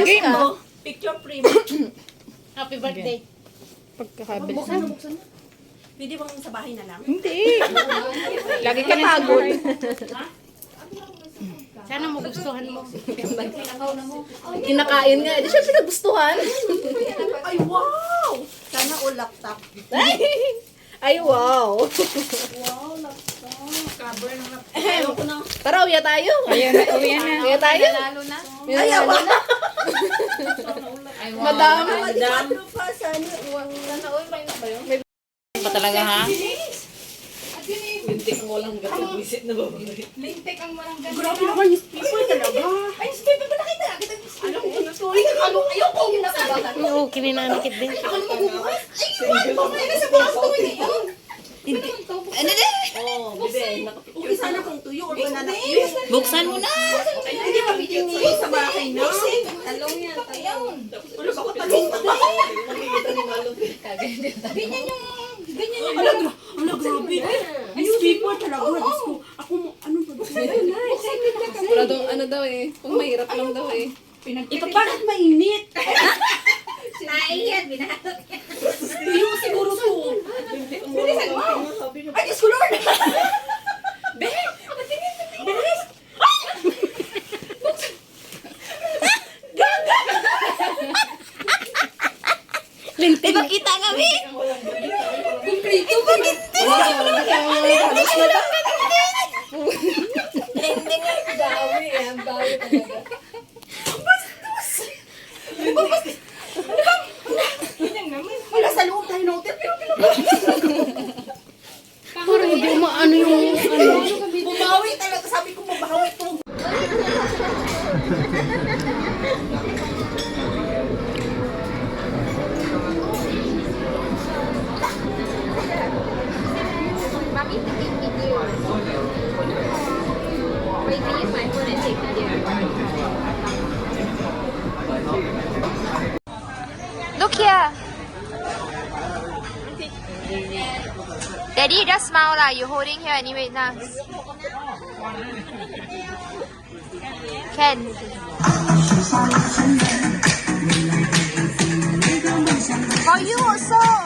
Game mo. Picture frame. Happy birthday. Pagkakabit. Buksan na. Pwede bang sa bahay na lang? Hindi. Lagi ka na pagod. Sana magustuhan mo. Kinakain nga. Di siya pinagustuhan. Ay, wow! Sana all laptop. Ay, wow. Wow, laptop. Cover ng laptop. Ayaw ko na. Tara, uya tayo. Ayan na, uyan na. Uya tayo. Lalo na. Ayaw ba? Ay, wow. Madam. Madam. Pa, sana. Sana all may na ba yun? Pa talaga ha? Lintik mo lang gatong visit na babae. Lintik ang walang ganda. Grabe naman yung people talaga. Ay, newspaper ba nakita? Alam ko na sorry. Nakalo kayo ko. Oo, kininanikit din. Ako na magbubukas. Ay, mamaya na sa baso. Hindi yun. Hindi. Ano din? Oo, bebe. Okay, sana kung tuyo or banana. Buksan mo na. Ay, hindi pa video niyo sa bahay na. Talong yan, talong. Wala ba ko talong? Makikita ni Malong. Ganyan yung... Ganyan yung... Ala, grabe. Newspaper talaga. Diyos ko. Ako mo... Anong pag-sabi? Wala daw, ano daw eh. Kung mahirap lang daw eh. Bakit mainit? Naiyan, binatot. Tuyo siguro to. Bilisan mo. Ay, Diyos ko, Lord. Be, bilis. Lintik. Makita nga, Mi. Kumplito ba? Bawi eh. Bawi talaga. Wala sa loob tayo ng hotel. Pero Parang hindi maano yung ano. bumawi talaga. Sabi ko bumawi ito. Mommy taking video. Wait, can use my phone and take video. Look here. Daddy, just smile lah. You holding here anyway now. Ken. For you also.